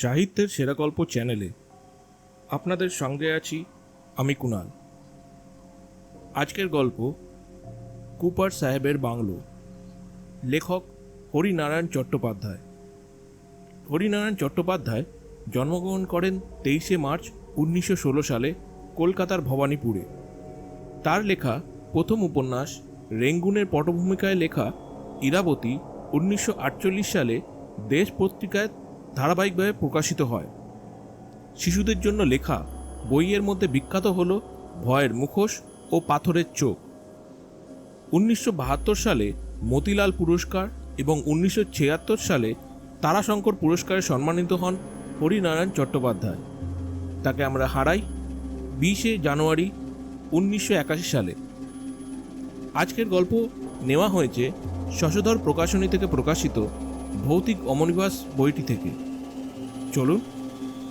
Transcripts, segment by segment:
সাহিত্যের সেরা গল্প চ্যানেলে আপনাদের সঙ্গে আছি আমি কুণাল। আজকের গল্প কুপার সাহেবের বাংলো। লেখক হরিনারায়ণ চট্টোপাধ্যায়। হরিনারায়ণ চট্টোপাধ্যায় জন্মগ্রহণ করেন 23শে মার্চ 1916 সালে কলকাতার ভবানীপুরে। তার লেখা প্রথম উপন্যাস রেঙ্গুনের পটভূমিকায় লেখা ইরাবতী 1948 সালে দেশ পত্রিকায় ধারাবাহিকভাবে প্রকাশিত হয়। শিশুদের জন্য লেখা বইয়ের মধ্যে বিখ্যাত হল ভয়ের মুখোশ ও পাথরের চোখ। 1972 সালে মতিলাল পুরস্কার এবং 1976 সালে তারাশঙ্কর পুরস্কারে সম্মানিত হন হরিনারায়ণ চট্টোপাধ্যায়। তাকে আমরা হারাই 20শে জানুয়ারি 1981 সালে। আজকের গল্প নেওয়া হয়েছে শশধর প্রকাশনী থেকে প্রকাশিত ভৌতিক অমনিবাস বইটি থেকে। চলুন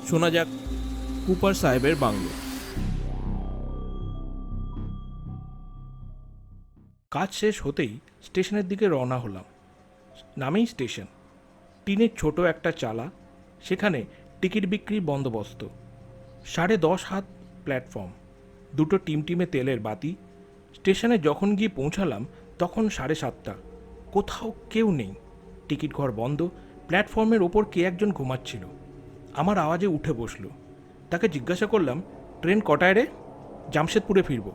শোনা যাক কুপার সাহেবের বাংলো। কাজ শেষ হতেই স্টেশনের দিকে রওনা হলাম। নামেই স্টেশন, টিনের ছোট একটা চালা, সেখানে টিকিট বিক্রির বন্দোবস্ত। 10.5 হাত প্ল্যাটফর্ম, দুটো টিমটিমে তেলের বাতি। স্টেশনে যখন গিয়ে পৌঁছালাম তখন 7:30। কোথাও কেউ নেই, টিকিট ঘর বন্ধ। প্ল্যাটফর্মের ওপর কে একজন ঘুমাচ্ছিল। আমার আওয়াজে উঠে বসলো। তাকে জিজ্ঞাসা করলাম, ট্রেন কটায় রে? জামশেদপুরে ফিরব।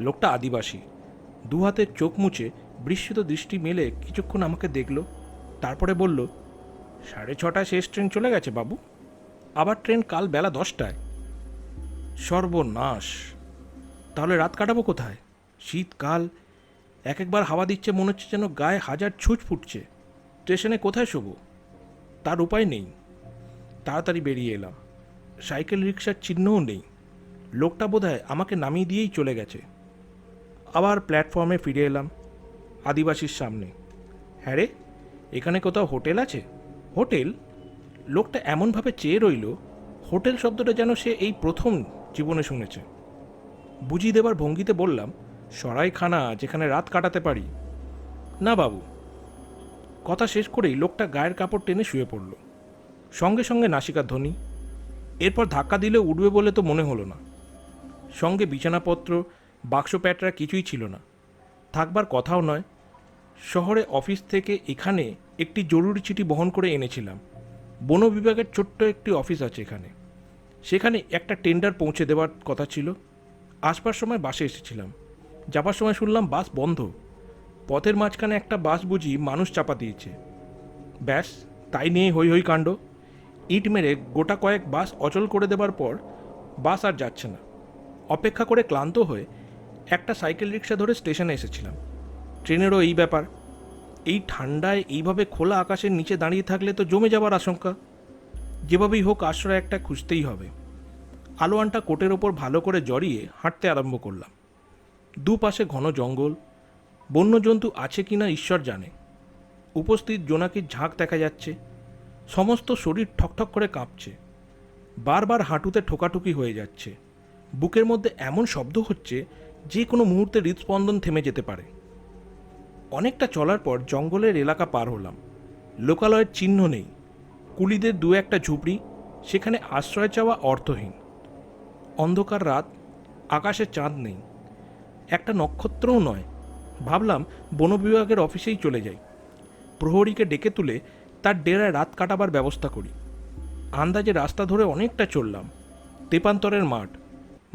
লোকটা আদিবাসী, দু হাতের চোখ মুছে বিস্মিত দৃষ্টি মেলে কিছুক্ষণ আমাকে দেখল, তারপরে বলল, 6:30 শেষ ট্রেন চলে গেছে বাবু, আবার ট্রেন কাল বেলা 10টায়। সর্বনাশ! তাহলে রাত কাটাবো কোথায়? শীতকাল, একবার হাওয়া দিচ্ছে, মনে হচ্ছে যেন গায়ে 1000 ছুঁচ ফুটছে। স্টেশনে কোথায় শোবো? তার উপায় নেই। তাড়াতাড়ি বেরিয়ে এলাম। সাইকেল রিক্সার চিহ্নও নেই। লোকটা বোধহয় আমাকে নামিয়ে দিয়েই চলে গেছে। আবার প্ল্যাটফর্মে ফিরে এলাম, আদিবাসীর সামনে। হ্যাঁ রে, এখানে কোথাও হোটেল আছে? হোটেল? লোকটা এমনভাবে চেয়ে রইল, হোটেল শব্দটা যেন সে এই প্রথম জীবনে শুনেছে। বুঝিয়ে দেবার ভঙ্গিতে বললাম, সরাইখানা, যেখানে রাত কাটাতে পারি। না বাবু। কথা শেষ করেই লোকটা গায়ের কাপড় টেনে শুয়ে পড়ল। সঙ্গে সঙ্গে নাসিকার ধ্বনি। এরপর ধাক্কা দিলে উঠবে বলে তো মনে হলো না। সঙ্গে বিছানাপত্র, বাক্স প্যাটরা কিছুই ছিল না, থাকবার কথাও নয়। শহরে অফিস থেকে এখানে একটি জরুরি চিঠি বহন করে এনেছিলাম। বন বিভাগের ছোট্ট একটি অফিস আছে এখানে, সেখানে একটা টেন্ডার পৌঁছে দেওয়ার কথা ছিল। আসবার সময় বাসে এসেছিলাম, যাবার সময় শুনলাম বাস বন্ধ। পথের মাঝখানে একটা বাস বুঝি মানুষ চাপা দিয়েছে। ব্যাস, তাই নিয়ে হই হই কাণ্ড। ইট মেরে গোটা কয়েক বাস অচল করে দেবার পর বাস আর যাচ্ছে না। অপেক্ষা করে ক্লান্ত হয়ে একটা সাইকেল রিক্সা ধরে স্টেশনে এসেছিলাম। ট্রেনেরও এই ব্যাপার। এই ঠান্ডায় এইভাবে খোলা আকাশের নিচে দাঁড়িয়ে থাকলে তো জমে যাবার আশঙ্কা। যেভাবেই হোক আশ্রয় একটা খুঁজতেই হবে। আলোয়ানটা কোটের ওপর ভালো করে জড়িয়ে হাঁটতে আরম্ভ করলাম। দুপাশে ঘন জঙ্গল, বন্যজন্তু আছে কিনা ঈশ্বর জানে। উপস্থিত জোনাকির ঝাঁক দেখা যাচ্ছে। সমস্ত শরীর ঠকঠক করে কাঁপছে। বারবার হাঁটুতে ঠোকাঠুকি হয়ে যাচ্ছে। বুকের মধ্যে এমন শব্দ হচ্ছে যে কোনো মুহূর্তে হৃদস্পন্দন থেমে যেতে পারে। অনেকটা চলার পর জঙ্গলের এলাকা পার হলাম। লোকালয়ের চিহ্ন নেই। কুলিদের দু একটা ঝুপড়ি, সেখানে আশ্রয় চাওয়া অর্থহীন। অন্ধকার রাত, আকাশে চাঁদ নেই, একটা নক্ষত্রও নয়। ভাবলাম বন বিভাগের অফিসেই চলে যাই। প্রহরীকে ডেকে তুলে তার ডেরায় রাত কাটাবার ব্যবস্থা করি। আন্দাজে রাস্তা ধরে অনেকটা চললাম। তেপান্তরের মাঠ,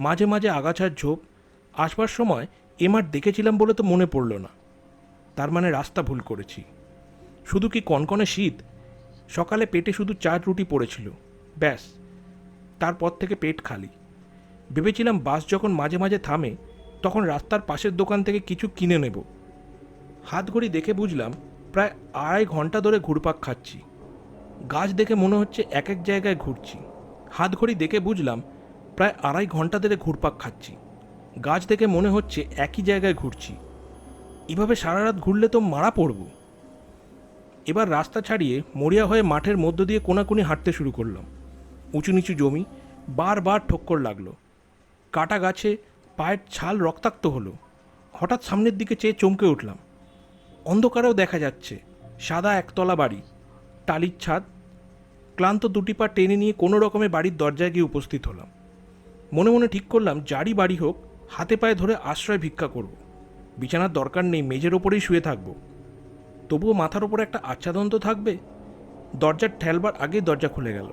মাঝে মাঝে আগাছার ঝোপ। আসবার সময় এ মাঠ দেখেছিলাম বলে তো মনে পড়ল না। তার মানে রাস্তা ভুল করেছি। শুধু কি কনকনে শীত? সকালে পেটে শুধু 4 রুটি পড়েছিল, ব্যাস। তারপর থেকে পেট খালি। ভেবেছিলাম বাস যখন মাঝে মাঝে থামে তখন রাস্তার পাশের দোকান থেকে কিছু কিনে নেব। হাত ঘড়ি দেখে বুঝলাম প্রায় 2.5 ঘন্টা ধরে ঘুরপাক খাচ্ছি। গাছ দেখে মনে হচ্ছে এক এক জায়গায় ঘুরছি। হাত ঘড়ি দেখে বুঝলাম প্রায় 2.5 ঘন্টা ধরে ঘুরপাক খাচ্ছি। গাছ দেখে মনে হচ্ছে একই জায়গায় ঘুরছি। এভাবে সারা রাত ঘুরলে তো মারা পড়ব। এবার রাস্তা ছাড়িয়ে মরিয়া হয়ে মাঠের মধ্য দিয়ে কোনাকুনি হাঁটতে শুরু করলাম। উঁচু নিচু জমি, বারবার ঠক্কর লাগলো। কাটা গাছে পায়ের ছাল রক্তাক্ত হলো। হঠাৎ সামনের দিকে চেয়ে চমকে উঠলাম। অন্ধকারেও দেখা যাচ্ছে সাদা একতলা বাড়ি, টালির ছাদ, ক্লান্ত দুটি পা টেনে নিয়ে কোনো রকমে বাড়ির দরজায় গিয়ে উপস্থিত হলাম। মনে মনে ঠিক করলাম যারই বাড়ি হোক হাতে পায়ে ধরে আশ্রয় ভিক্ষা করব। বিছানার দরকার নেই, মেঝের ওপরেই শুয়ে থাকব। তবুও মাথার ওপরে একটা আচ্ছাদন তো থাকবে। দরজার ঠেলবার আগে দরজা খুলে গেল।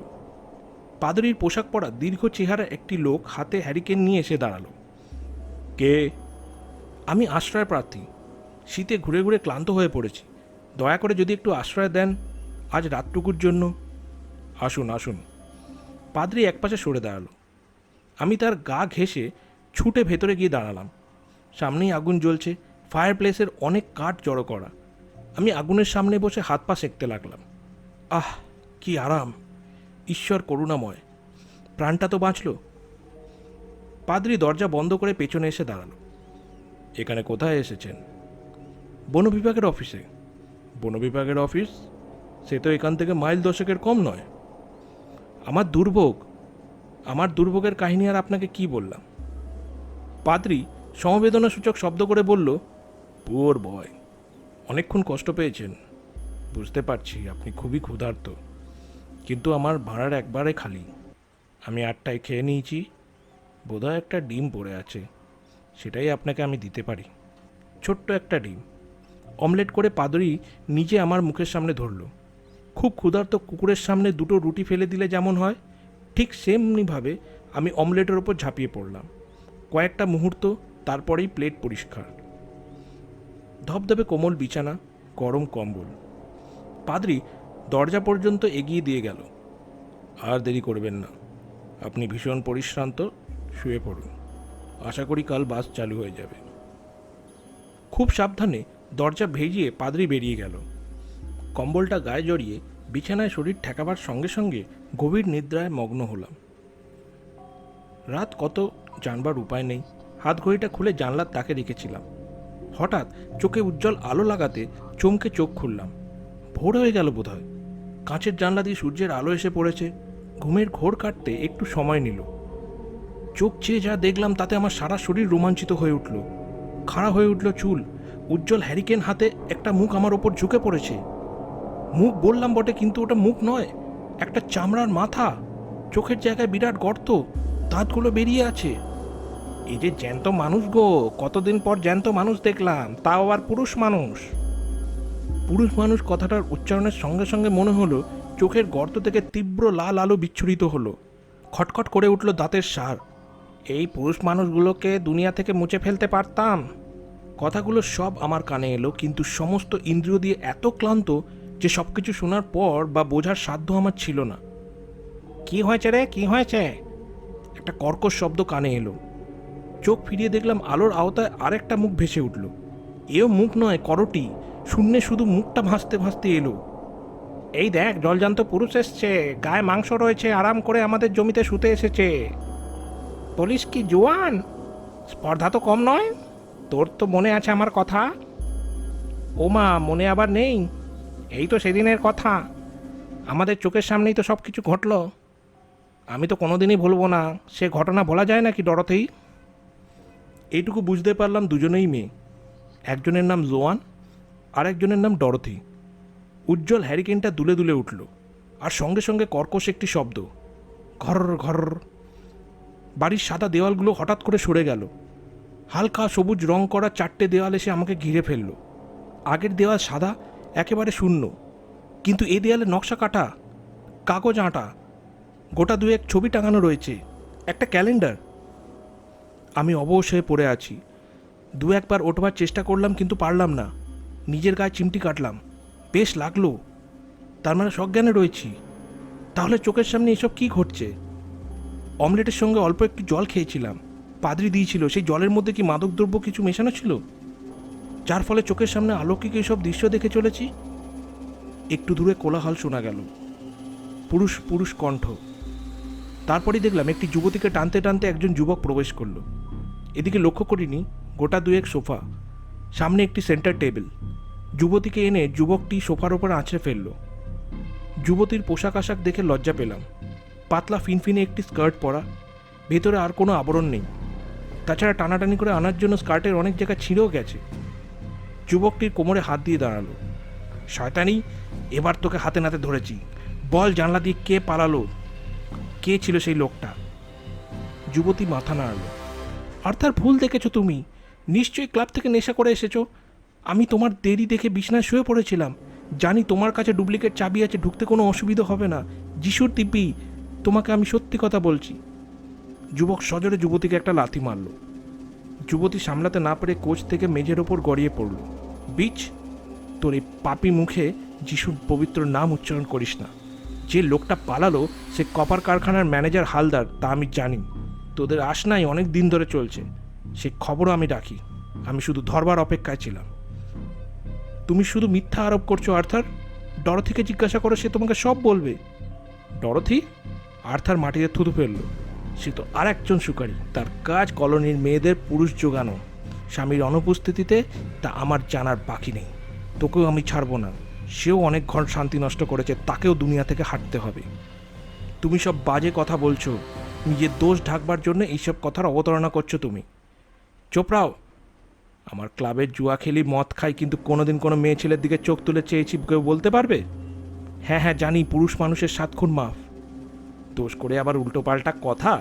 পাদরির পোশাক পরা দীর্ঘ চেহারা একটি লোক হাতে হ্যারিকেন নিয়ে এসে দাঁড়ালো। কে? আমি আশ্রয় প্রার্থী। শীতে ঘুরে ঘুরে ক্লান্ত হয়ে পড়েছি, দয়া করে যদি একটু আশ্রয় দেন আজ রাতটুকুর জন্য। আসুন আসুন। পাদ্রি একপাশে সরে দাঁড়ালো। আমি তার গা ঘেঁষে ছুটে ভেতরে গিয়ে দাঁড়ালাম। সামনেই আগুন জ্বলছে, ফায়ার প্লেসের অনেক কাঠ জড়ো করা। আমি আগুনের সামনে বসে হাত পা সেঁকতে লাগলাম। আহ, কি আরাম! ঈশ্বর করুণাময়, প্রাণটা তো বাঁচল। পাদ্রি দরজা বন্ধ করে পেছনে এসে দাঁড়ালো। এখানে কোথায় এসেছেন? বন বিভাগের অফিসে। বন বিভাগের অফিস? সে তো এখান থেকে মাইল দশেকের কম নয়। আমার দুর্ভোগের কাহিনী আর আপনাকে কি বললাম? পাদ্রি সমবেদনাসূচক শব্দ করে বলল, পুওর বয়, অনেকক্ষণ কষ্ট পেয়েছেন। বুঝতে পারছি আপনি খুবই ক্ষুধার্ত, কিন্তু আমার ভাঁড়ার একবারে খালি। আমি 8টায় খেয়ে নিয়েছি, বোধহয় একটা ডিম পড়ে আছে, সেটাই আপনাকে আমি দিতে পারি। ছোট্ট একটা ডিম অমলেট করে পাদরি নিজে আমার মুখের সামনে ধরল। খুব ক্ষুধার্ত কুকুরের সামনে দুটো রুটি ফেলে দিলে যেমন হয়, ঠিক সেমনিভাবে আমি অমলেটের ওপর ঝাঁপিয়ে পড়লাম। কয়েকটা মুহূর্ত, তারপরেই প্লেট পরিষ্কার। ধবধবে কোমল বিছানা, গরম কম্বল। পাদ্রি দরজা পর্যন্ত এগিয়ে দিয়ে গেল। আর দেরি করবেন না, আপনি ভীষণ পরিশ্রান্ত, শুয়ে পড়ুন। আশা করি কাল বাস চালু হয়ে যাবে। খুব সাবধানে দরজা ভেজিয়ে পাদ্রি বেরিয়ে গেল। কম্বলটা গায়ে জড়িয়ে বিছানায় শরীর ঠেকাবার সঙ্গে সঙ্গে গভীর নিদ্রায় মগ্ন হলাম। রাত কত জানবার উপায় নেই। হাত ঘড়িটা খুলে জানলার তাকে রেখেছিলাম। হঠাৎ চোখে উজ্জ্বল আলো লাগাতে চমকে চোখ খুললাম। ভোর হয়ে গেল বোধহয়। কাঁচের জানলা দিয়ে সূর্যের আলো এসে পড়েছে। ঘুমের ঘোর কাটতে একটু সময় নিল। চোখ চেয়ে যা দেখলাম তাতে আমার সারা শরীর রোমাঞ্চিত হয়ে উঠল। খাড়া হয়ে উঠল চুল। উজ্জ্বল হ্যারিকেন হাতে একটা মুখ আমার ওপর ঝুঁকে পড়েছে। মুখ বললাম বটে, কিন্তু ওটা মুখ নয়, একটা চামড়ার মাথা। চোখের জায়গায় বিরাট গর্ত, দাঁতগুলো বেরিয়ে আছে। এই যে জ্যান্ত মানুষ গো, কতদিন পর জ্যান্ত মানুষ দেখলাম, তাও আবার পুরুষ মানুষ। পুরুষ মানুষ কথাটার উচ্চারণের সঙ্গে সঙ্গে মনে হলো চোখের গর্ত থেকে তীব্র লাল আলো বিচ্ছুরিত হলো। খটখট করে উঠল দাঁতের সার। এই পুরুষ মানুষগুলোকে দুনিয়া থেকে মুছে ফেলতে পারতাম। কথাগুলো সব আমার কানে এলো, কিন্তু সমস্ত ইন্দ্রিয় দিয়ে এত ক্লান্ত যে সব কিছু শোনার পর বা বোঝার সাধ্য আমার ছিল না। কি হয়েছে রে, কি হয়েছে? একটা কর্কশ শব্দ কানে এলো। চোখ ফিরিয়ে দেখলাম আলোর আওতায় আরেকটা মুখ ভেসে উঠল। এও মুখ নয়, করটি। শূন্যে শুধু মুখটা ভাসতে ভাসতে এলো। এই দেখ, জলজান্ত পুরুষ এসছে, গায়ে মাংস রয়েছে, আরাম করে আমাদের জমিতে শুতে এসেছে। বলিস কি জোয়ান? স্পর্ধা তো কম নয়। তোর তো মনে আছে আমার কথা? ও মা, মনে আবার নেই? এই তো সেদিনের কথা, আমাদের চোখের সামনেই তো সব কিছু ঘটল। আমি তো কোনোদিনই ভুলবো না। সে ঘটনা বলা যায় নাকি ডরথেই? এইটুকু বুঝতে পারলাম দুজনেই মেয়ে। একজনের নাম জোয়ান, আর একজনের নাম ডরথি। উজ্জ্বল হ্যারিকেনটা দুলে দুলে উঠল, আর সঙ্গে সঙ্গে কর্কশ একটি শব্দ, ঘর ঘর। বাড়ির সাদা দেওয়ালগুলো হঠাৎ করে সরে গেল। হালকা সবুজ রং করা 4টে দেওয়াল এসে আমাকে ঘিরে ফেলল। আগের দেওয়াল সাদা, একেবারে শূন্য, কিন্তু এ দেয়ালে নকশা কাটা, কাগজ আঁটা, গোটা দুয়েক ছবি টাঙানো রয়েছে, একটা ক্যালেন্ডার। আমি অবশ হয়ে পড়ে আছি। দু একবার ওঠবার চেষ্টা করলাম, কিন্তু পারলাম না। নিজের গায়ে চিমটি কাটলাম, বেশ লাগলো। তার মানে সজ্ঞানে রয়েছি। তাহলে চোখের সামনে এসব কি ঘটছে? অমলেটের সঙ্গে অল্প একটু জল খেয়েছিলাম, পাদ্রি দিয়েছিল। সেই জলের মধ্যে কি মাদকদ্রব্য কিছু মেশানো ছিল, যার ফলে চোখের সামনে অলৌকিক এইসব দৃশ্য দেখে চলেছি? একটু দূরে কোলাহল শোনা গেল, পুরুষ পুরুষ কণ্ঠ। তারপরেই দেখলাম একটি যুবতীকে টানতে টানতে একজন যুবক প্রবেশ করলো। এদিকে লক্ষ্য করিনি, গোটা দুয়েক সোফা, সামনে একটি সেন্টার টেবিল। যুবতীকে এনে যুবকটি সোফার ওপর আঁচড়ে ফেলল। যুবতীর পোশাক আশাক দেখে লজ্জা পেলাম। পাতলা ফিনফিনে একটি স্কার্ট পরা, ভেতরে আর কোনো আবরণ নেই। তাছাড়া টানাটানি করে আনার জন্য স্কার্টের অনেক জায়গা ছিঁড়েও গেছে। যুবকটির কোমরে হাত দিয়ে দাঁড়ালো। শয়তানি, এবার তোকে হাতে নাতে ধরেছি, বল জানলা দিয়ে কে পালালো, কে ছিল সেই লোকটা? যুবতী মাথা নাড়ল। আর্থার, ভুল দেখেছো তুমি। নিশ্চয়ই ক্লাব থেকে নেশা করে এসেছো। আমি তোমার দেরি দেখে বিছানায় শুয়ে পড়েছিলাম। জানি তোমার কাছে ডুপ্লিকেট চাবি আছে, ঢুকতে কোনো অসুবিধা হবে না। যিশুর দিব্যি, তোমাকে আমি সত্যি কথা বলছি। যুবক সজোরে যুবতীকে একটা লাথি মারল। যুবতী সামলাতে না পেরে কোচ থেকে মেঝের ওপর গড়িয়ে পড়ল। বিচ, তোর এই পাপি মুখে যিশুর পবিত্র নাম উচ্চারণ করিস না। যে লোকটা পালালো সে কপার কারখানার ম্যানেজার হালদার, তা আমি জানি। তোদের আশনাই অনেক দিন ধরে চলছে, সে খবরও আমি রাখি। আমি শুধু ধরবার অপেক্ষায় ছিলাম। তুমি শুধু মিথ্যা আরোপ করছো আর্থার। ডরথিকে জিজ্ঞাসা করো, সে তোমাকে সব বলবে। ডরথি? আর্থার মাটিতে থুতু ফেলল। সে তো আর একজন সুকারী। তার কাজ কলোনির মেয়েদের পুরুষ জোগানো। স্বামীর অনুপস্থিতিতে তা আমার জানার বাকি নেই। তোকেও আমি ছাড়বো না। সেও অনেক ঘর শান্তি নষ্ট করেছে, তাকেও দুনিয়া থেকে হাঁটতে হবে। তুমি সব বাজে কথা বলছো। নিজের দোষ ঢাকবার জন্য এইসব কথার অবতারণা করছো তুমি। চোপড়াও, আমার ক্লাবের জুয়া খেলি, মদ খাই, কিন্তু কোনোদিন কোনো মেয়ে ছেলের দিকে চোখ তুলে চেয়েছি কেউ বলতে পারবে? হ্যাঁ হ্যাঁ জানি, পুরুষ মানুষের 7 খুন মাফ। দোষ করে আবার উল্টোপাল্টা কথা।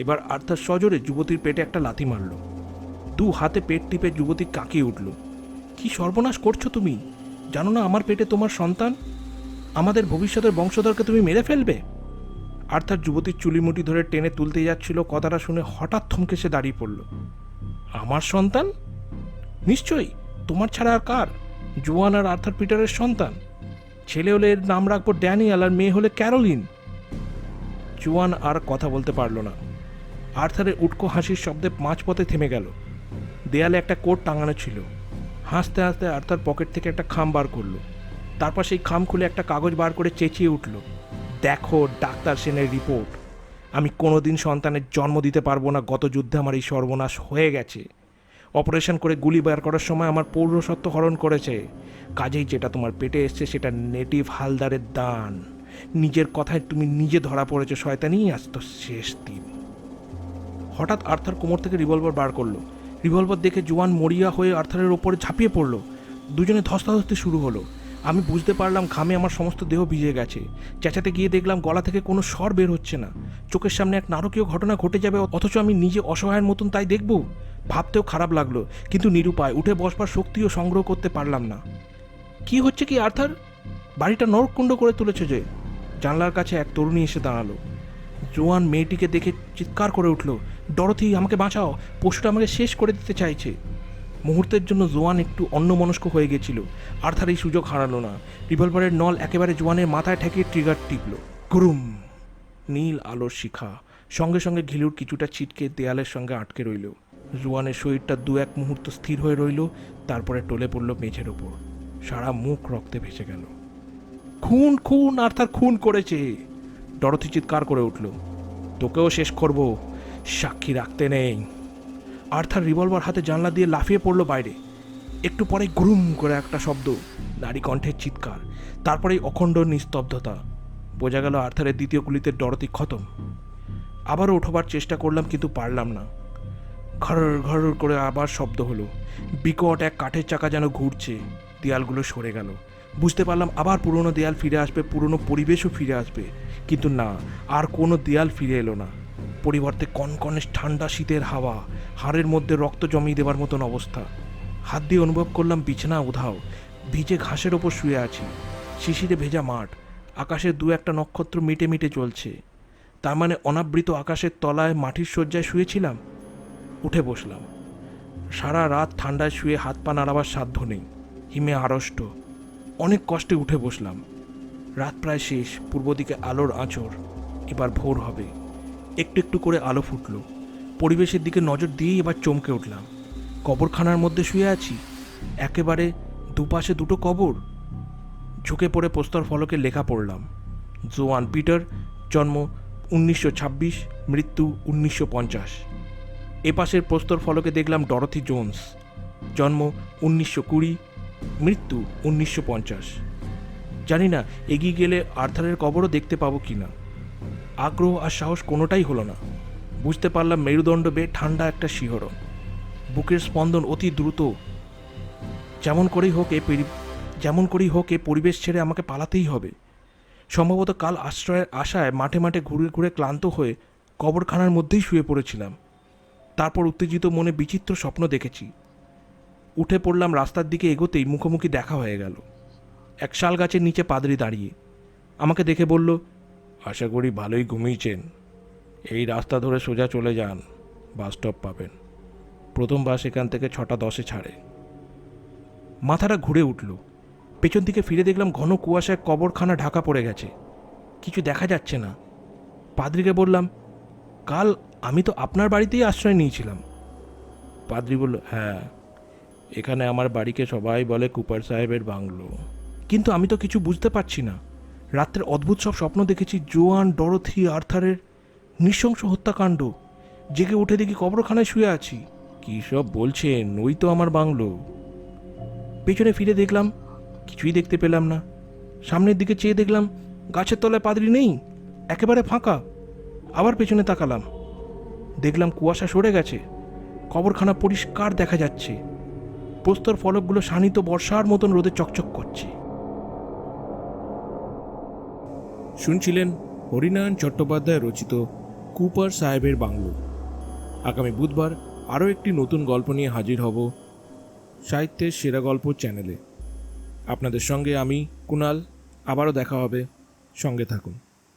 এবার আর্থার সজোরে যুবতীর পেটে একটা লাথি মারল। 2 হাতে পেট টিপে যুবতী কাঁকিয়ে উঠল। কি সর্বনাশ করছো তুমি? জানো না আমার পেটে তোমার সন্তান? আমাদের ভবিষ্যতের বংশধরকে তুমি মেরে ফেলবে। আর্থার যুবতীর চুলিমুটি ধরে টেনে তুলতে যাচ্ছিল। কথাটা শুনে হঠাৎ থমকে সে দাঁড়িয়ে পড়ল। আমার সন্তান? নিশ্চয়ই, তোমার ছাড়া আর কার? জোয়ান আর আর্থার পিটারের সন্তান। ছেলে হলে এর নাম রাখবো ড্যানিয়েল, আর মেয়ে হলে ক্যারোলিন। জোয়ান আর কথা বলতে পারল না। আর্থারের উটকো হাসির শব্দে মাঝপথে থেমে গেল। দেয়ালে একটা কোট টাঙানো ছিল। হাসতে হাসতে আর্থার পকেট থেকে একটা খাম বার করলো। তারপর সেই খাম খুলে একটা কাগজ বার করে চেঁচিয়ে উঠল, দেখো ডাক্তার সেনের রিপোর্ট। আমি কোনোদিন সন্তানের জন্ম দিতে পারবো না। গত যুদ্ধে আমার এই সর্বনাশ হয়ে গেছে। অপারেশন করে গুলি বার করার সময় আমার পৌরসত্ব হরণ করেছে। কাজেই যেটা তোমার পেটে এসছে সেটা নেটিভ হালদারের দান। নিজের কথায় তুমি নিজে ধরা পড়েছো শয়তানি। আজ তো শেষ দিন। হঠাৎ আর্থার কোমর থেকে রিভলভার বার করলো। রিভলভার দেখে জোয়ান মরিয়া হয়ে আর্থারের ওপরে ঝাঁপিয়ে পড়লো। দুজনে ধস্তাধস্তি শুরু হলো। আমি বুঝতে পারলাম ঘামে আমার সমস্ত দেহ ভিজে গেছে। চেঁচাতে গিয়ে দেখলাম গলা থেকে কোনো স্বর বের হচ্ছে না। চোখের সামনে এক নারকীয় ঘটনা ঘটে যাবে, অথচ আমি নিজে অসহায়ের মতন তাই দেখব। ভাবতেও খারাপ লাগলো, কিন্তু নিরুপায়। উঠে বসবার শক্তিও সংগ্রহ করতে পারলাম না। কি হচ্ছে কি আর্থার? বাড়িটা নরককুণ্ড করে তুলেছে যে। জানলার কাছে এক তরুণী এসে দাঁড়ালো। জোয়ান মেয়েটিকে দেখে চিৎকার করে উঠল, ডরথি, আমাকে বাঁচাও, পশুটা আমাকে শেষ করে দিতে চাইছে। মুহূর্তের জন্য জোয়ান একটু অন্যমনস্ক হয়ে গেছিল। আর্থার এই সুযোগ হারালো না। রিভলভারের নল একেবারে জোয়ানের মাথায় ঠেকিয়ে ট্রিগার টিপল। গুরুম! নীল আলোর শিখা সঙ্গে সঙ্গে ঘিলুর কিছুটা ছিটকে দেয়ালের সঙ্গে আটকে রইল। জোয়ানের শরীরটা 2-1 মুহূর্ত স্থির হয়ে রইল, তারপরে টলে পড়ল মেঝের ওপর। সারা মুখ রক্তে ভেসে গেল। খুন, খুন! আর্থার খুন করেছে! ডরথি চিৎকার করে উঠল। তোকেও শেষ করব, সাক্ষী রাখতে নেই। আর্থার রিভলভার হাতে জানলা দিয়ে লাফিয়ে পড়ল বাইরে। একটু পরে গুরুম করে একটা শব্দ, নারী কণ্ঠের চিৎকার, তারপরেই অখণ্ড নিস্তব্ধতা। বোঝা গেল আর্থারের দ্বিতীয় গুলিতে ডরথি খতম। আবারও উঠবার চেষ্টা করলাম, কিন্তু পারলাম না। ঘর ঘর করে আবার শব্দ হলো। বিকট এক কাঠের চাকা যেন ঘুরছে। দেয়ালগুলো সরে গেল। বুঝতে পারলাম আবার পুরনো দেয়াল ফিরে আসবে, পুরনো পরিবেশও ফিরে আসবে। কিন্তু না, আর কোনো দেয়াল ফিরে এলো না। পরিবর্তে কনকনে ঠান্ডা শীতের হাওয়া, হাড়ের মধ্যে রক্ত জমিয়ে দেবার মতন অবস্থা। হাত দিয়ে অনুভব করলাম বিছানা উধাও। ভিজে ঘাসের ওপর শুয়ে আছি। শিশিরে ভেজা মাঠ, আকাশে 2-1 নক্ষত্র মিটে মিটে জ্বলছে। তার মানে অনাবৃত আকাশের তলায় মাটির শয্যায় শুয়েছিলাম। উঠে বসলাম। সারা রাত ঠান্ডায় শুয়ে হাত পা নাড়াবার সাধ্য নেই। হিমে আড়ষ্ট। অনেক কষ্টে উঠে বসলাম। রাত প্রায় শেষ। পূর্ব দিকে আলোর আঁচড়। এবার ভোর হবে। একটু একটু করে আলো ফুটল। পরিবেশের দিকে নজর দিয়েই এবার চমকে উঠলাম। কবরখানার মধ্যে শুয়ে আছি। একেবারে দুপাশে 2টো কবর। ঝুঁকে পড়ে প্রস্তর ফলকে লেখা পড়লাম, জোয়ান পিটার, জন্ম 1926, মৃত্যু 1950। এপাশের প্রস্তর ফলকে দেখলাম ডরথি জোন্স, জন্ম 1920, মৃত্যু 1950। জানি না এগিয়ে গেলে আর্থারের কবরও দেখতে পাবো কি না। আগ্রহ আর সাহস কোনোটাই হলো না। বুঝতে পারলাম মেরুদণ্ড বেয়ে ঠান্ডা একটা শিহরণ। বুকের স্পন্দন অতি দ্রুত। যেমন করেই হোক এই পরিবেশ ছেড়ে আমাকে পালাতেই হবে। সম্ভবত কাল আশ্রয়ের আশায় মাঠে মাঠে ঘুরে ঘুরে ক্লান্ত হয়ে কবরখানার মধ্যেই শুয়ে পড়েছিলাম। তারপর উত্তেজিত মনে বিচিত্র স্বপ্ন দেখেছি। উঠে পড়লাম, রাস্তার দিকে এগোতেই মুখোমুখি দেখা হয়ে গেল। এক শাল গাছের নিচে পাদরি দাঁড়িয়ে আমাকে দেখে বলল, আশা করি ভালোই ঘুমিয়েছেন। এই রাস্তা ধরে সোজা চলে যান, বাস স্টপ পাবেন। প্রথম বাস এখান থেকে 6:10 ছাড়ে। মাথাটা ঘুরে উঠল। পেছন দিকে ফিরে দেখলাম ঘন কুয়াশায় কবরখানা ঢাকা পড়ে গেছে, কিছু দেখা যাচ্ছে না। পাদ্রিকে বললাম, কাল আমি তো আপনার বাড়িতেই আশ্রয় নিয়েছিলাম। পাদ্রি বলল, হ্যাঁ, এখানে আমার বাড়িকে সবাই বলে কুপার সাহেবের বাংলো। কিন্তু আমি তো কিছু বুঝতে পারছি না। রাত্রের অদ্ভুত সব স্বপ্ন দেখেছি, জোয়ান, ডরথি, আর্থারের নৃশংস হত্যাকাণ্ড। জেগে উঠে দেখি কবরখানায় শুয়ে আছি। কী সব বলছেন? ওই তো আমার বাংলো। পেছনে ফিরে দেখলাম, কিছুই দেখতে পেলাম না। সামনের দিকে চেয়ে দেখলাম গাছের তলায় পাদ্রি নেই, একেবারে ফাঁকা। আবার পেছনে তাকালাম, দেখলাম কুয়াশা সরে গেছে, কবরখানা পরিষ্কার দেখা যাচ্ছে। প্রস্তর ফলকগুলো শানিত বর্ষার মতন রোদে চকচক করছে। শুনছিলেন হরিনারায়ণ চট্টোপাধ্যায় রচিত কুপার সাহেবের বাংলো। আগামী বুধবার আরও একটি নতুন গল্প নিয়ে হাজির হব সাহিত্যের সেরা গল্প চ্যানেলে। আপনাদের সঙ্গে আমি কুণাল। আবারও দেখা হবে, সঙ্গে থাকুন।